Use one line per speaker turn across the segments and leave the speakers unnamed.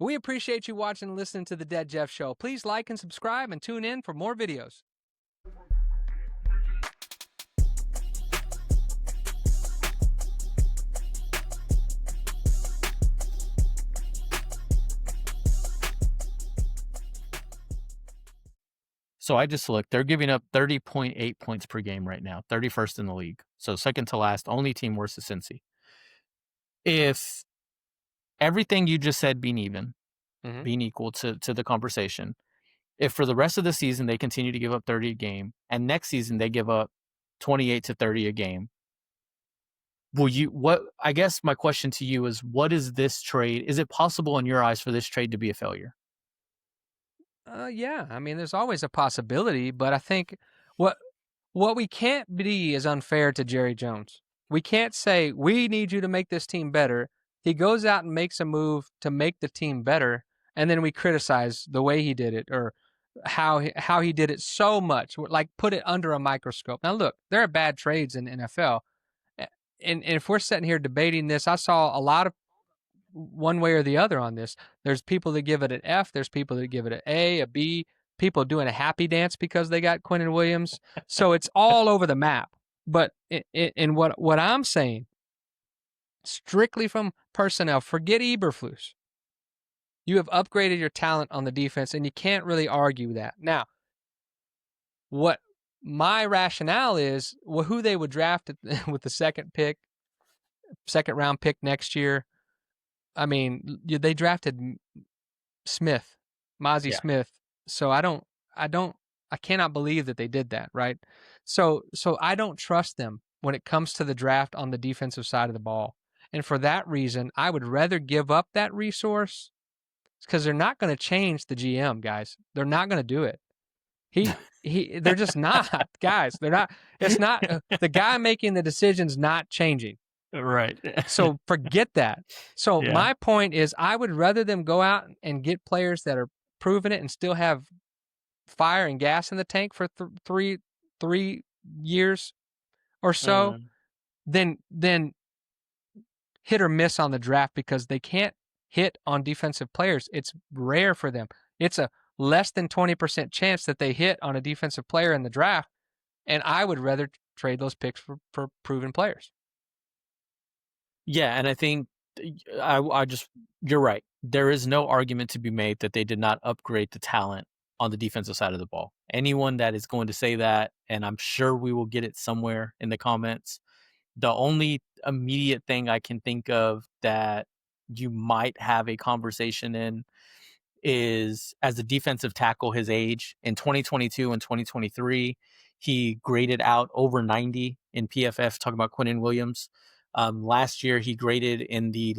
We appreciate you watching and listening to The Dead Jeff Show. Please like and subscribe and tune in for more videos.
So I just looked. They're giving up 30.8 points per game right now, 31st in the league. So second to last, only team worse is Cincy. If everything you just said being even, being equal to the conversation, if for the rest of the season they continue to give up 30 a game, and next season they give up 28 to 30 a game, I guess my question to you is, what is this trade? Is it possible in your eyes for this trade to be a failure?
Yeah, I mean, there's always a possibility, but I think what we can't be is unfair to Jerry Jones. We can't say, we need you to make this team better. He goes out and makes a move to make the team better, and then we criticize the way he did it or how he did it so much, like put it under a microscope. Now, look, there are bad trades in the NFL. And if we're sitting here debating this, I saw a lot of one way or the other on this. There's people that give it an F. There's people that give it an A, a B. People doing a happy dance because they got Quinnen Williams. So it's all over the map. But in what I'm saying, strictly from personnel, forget Eberflus. You have upgraded your talent on the defense, and you can't really argue that. Now, what my rationale is, who they would draft with the second round pick next year. I mean, they drafted Smith, Mozzie Smith. So I cannot believe that they did that, right? So I don't trust them when it comes to the draft on the defensive side of the ball. And for that reason, I would rather give up that resource because they're not going to change the GM, guys. They're not going to do it. They're just not, guys. They're not. It's not the guy making the decisions not changing.
Right.
So forget that. So my point is, I would rather them go out and get players that are proving it and still have fire and gas in the tank for 3 years or so than hit or miss on the draft because they can't hit on defensive players. It's rare for them. It's a less than 20% chance that they hit on a defensive player in the draft, and I would rather trade those picks for proven players.
Yeah, and I think you're right. There is no argument to be made that they did not upgrade the talent on the defensive side of the ball. Anyone that is going to say that, and I'm sure we will get it somewhere in the comments, the only immediate thing I can think of that you might have a conversation in is as a defensive tackle his age. In 2022 and 2023, he graded out over 90 in PFF, talking about Quinnen Williams. Last year, he graded in the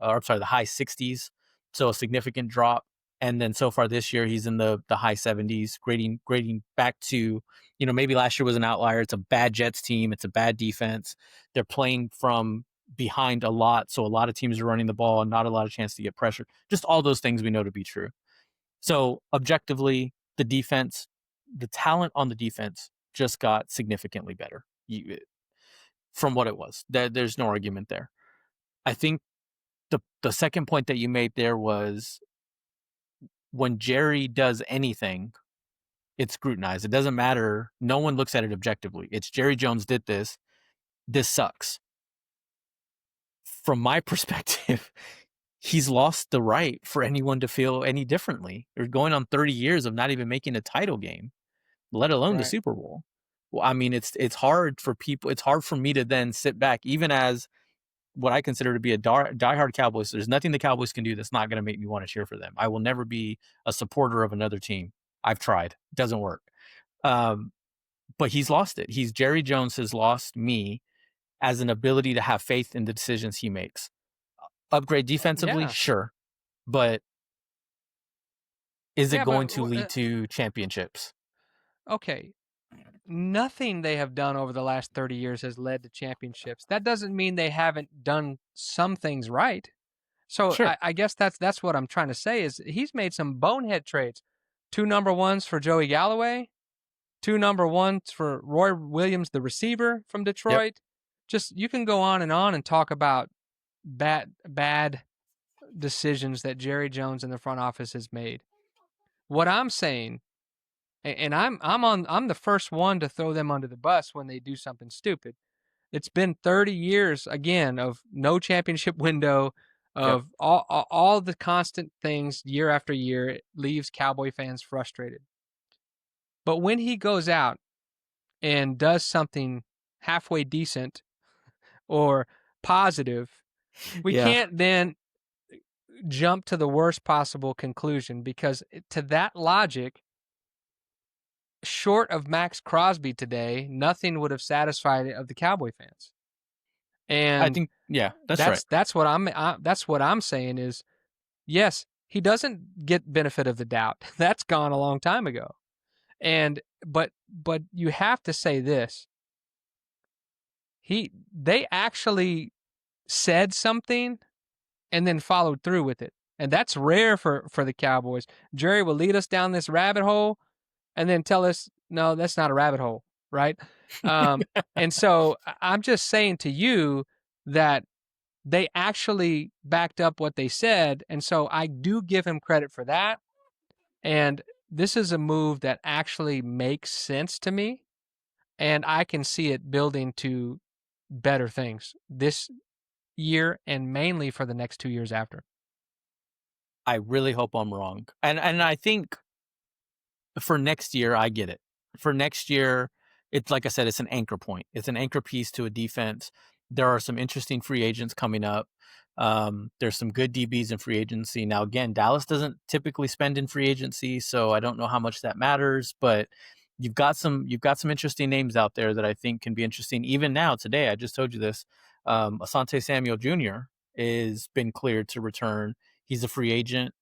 high 60s, so a significant drop. And then so far this year, he's in the high 70s, grading back to, maybe last year was an outlier. It's a bad Jets team. It's a bad defense. They're playing from behind a lot, so a lot of teams are running the ball and not a lot of chance to get pressure. Just all those things we know to be true. So objectively, the defense, the talent on the defense just got significantly better from what it was. There's no argument there. I think the second point that you made there was when Jerry does anything, it's scrutinized. It doesn't matter. No one looks at it objectively. It's Jerry Jones did this. This sucks. From my perspective, he's lost the right for anyone to feel any differently. They're going on 30 years of not even making a title game, let alone the Super Bowl. Well, I mean, it's hard for people. It's hard for me to then sit back, even as what I consider to be a diehard Cowboys. There's nothing the Cowboys can do that's not going to make me want to cheer for them. I will never be a supporter of another team. I've tried. It doesn't work. But he's lost it. Jerry Jones has lost me as an ability to have faith in the decisions he makes. Upgrade defensively, sure. But is it going to lead to championships?
Okay. Nothing they have done over the last 30 years has led to championships. That doesn't mean they haven't done some things right. So sure. I guess that's what I'm trying to say is he's made some bonehead trades. 2 number ones for Joey Galloway, 2 number ones for Roy Williams, the receiver from Detroit. Yep. Just you can go on and talk about bad decisions that Jerry Jones and the front office has made. What I'm saying, and I'm the first one to throw them under the bus when they do something stupid. It's been 30 years again of no championship window,
Yep.
of all the constant things year after year. It leaves Cowboy fans frustrated. But when he goes out and does something halfway decent or positive, we
Yeah.
can't then jump to the worst possible conclusion, because to that logic, short of Max Crosby today, nothing would have satisfied of the Cowboy fans.
I
And
think, yeah, that's right.
that's what I'm saying is, yes, he doesn't get benefit of the doubt. That's gone a long time ago. And but you have to say this. They actually said something and then followed through with it. And that's rare for the Cowboys. Jerry will lead us down this rabbit hole and then tell us, no, that's not a rabbit hole, right? Um, and so I'm just saying to you that they actually backed up what they said. And so I do give him credit for that. And this is a move that actually makes sense to me. And I can see it building to better things this year and mainly for the next 2 years after.
I really hope I'm wrong. And I think for next year, I get it. For next year, it's like I said, it's an anchor point. It's an anchor piece to a defense. There are some interesting free agents coming up. There's some good DBs in free agency. Now, again, Dallas doesn't typically spend in free agency, so I don't know how much that matters, but you've got some interesting names out there that I think can be interesting. Even now, today, I just told you this. Asante Samuel Jr. is been cleared to return. He's a free agent.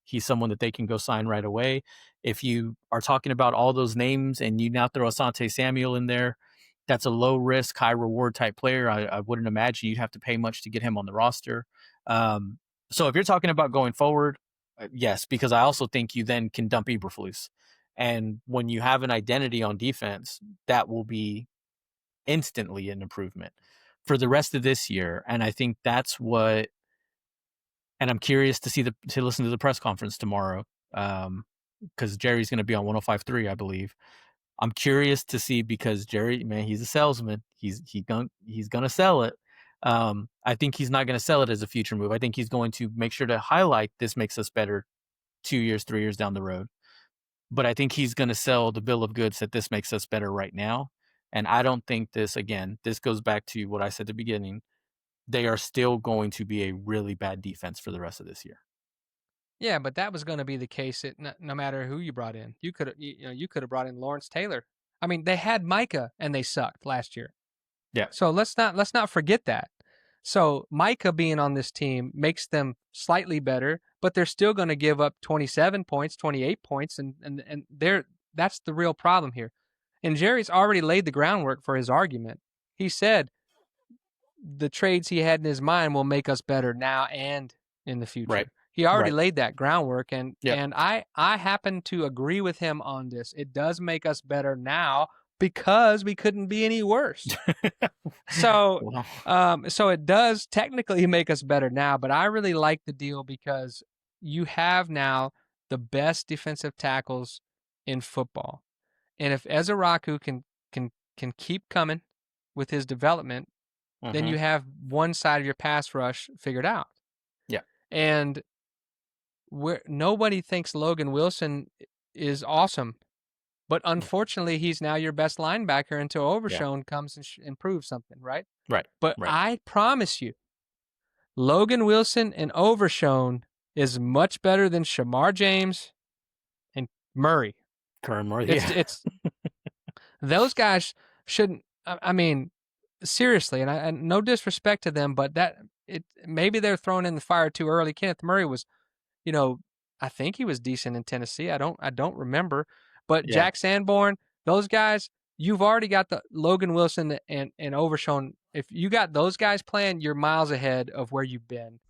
He's someone that they can go sign right away. If you are talking about all those names and you now throw Asante Samuel in there, that's a low risk, high reward type player. I wouldn't imagine you'd have to pay much to get him on the roster. So if you're talking about going forward, yes, because I also think you then can dump Eberflus. And when you have an identity on defense, that will be instantly an improvement for the rest of this year. And I think that's what, and I'm curious to listen to the press conference tomorrow. Because Jerry's going to be on 105.3, I believe. I'm curious to see, because Jerry, man, he's a salesman. He's gonna sell it. I think he's not going to sell it as a future move. I think he's going to make sure to highlight this makes us better 2 years, 3 years down the road. But I think he's going to sell the bill of goods that this makes us better right now. And I don't think this goes back to what I said at the beginning. They are still going to be a really bad defense for the rest of this year.
Yeah, but that was going to be the case no matter who you brought in. You could have brought in Lawrence Taylor. I mean, they had Micah and they sucked last year.
Yeah.
So let's not forget that. So Micah being on this team makes them slightly better, but they're still going to give up 27 points, 28 points, and that's the real problem here. And Jerry's already laid the groundwork for his argument. He said the trades he had in his mind will make us better now and in the
Right.
future. He already
Right.
laid that groundwork, and
Yep.
and I happen to agree with him on this. It does make us better now because we couldn't be any worse. So
Well,
so it does technically make us better now, but I really like the deal because you have now the best defensive tackles in football. And if Ezaraku can keep coming with his development, then
mhm.
you have one side of your pass rush figured out.
Yeah.
And where nobody thinks Logan Wilson is awesome, but
Yeah.
unfortunately, he's now your best linebacker until
Yeah.
Overshone comes and proves something, right?
Right.
But
Right.
I promise you, Logan Wilson and Overshone is much better than Shamar James and Murray.
Kern Moore.
It's
Yeah.
it's those guys shouldn't. I mean, seriously, and no disrespect to them, but maybe they're thrown in the fire too early. Kenneth Murray was, you know, I think he was decent in Tennessee. I don't remember, but
Yeah.
Jack Sanborn, those guys, you've already got the Logan Wilson and Overshone. If you got those guys playing, you're miles ahead of where you've been.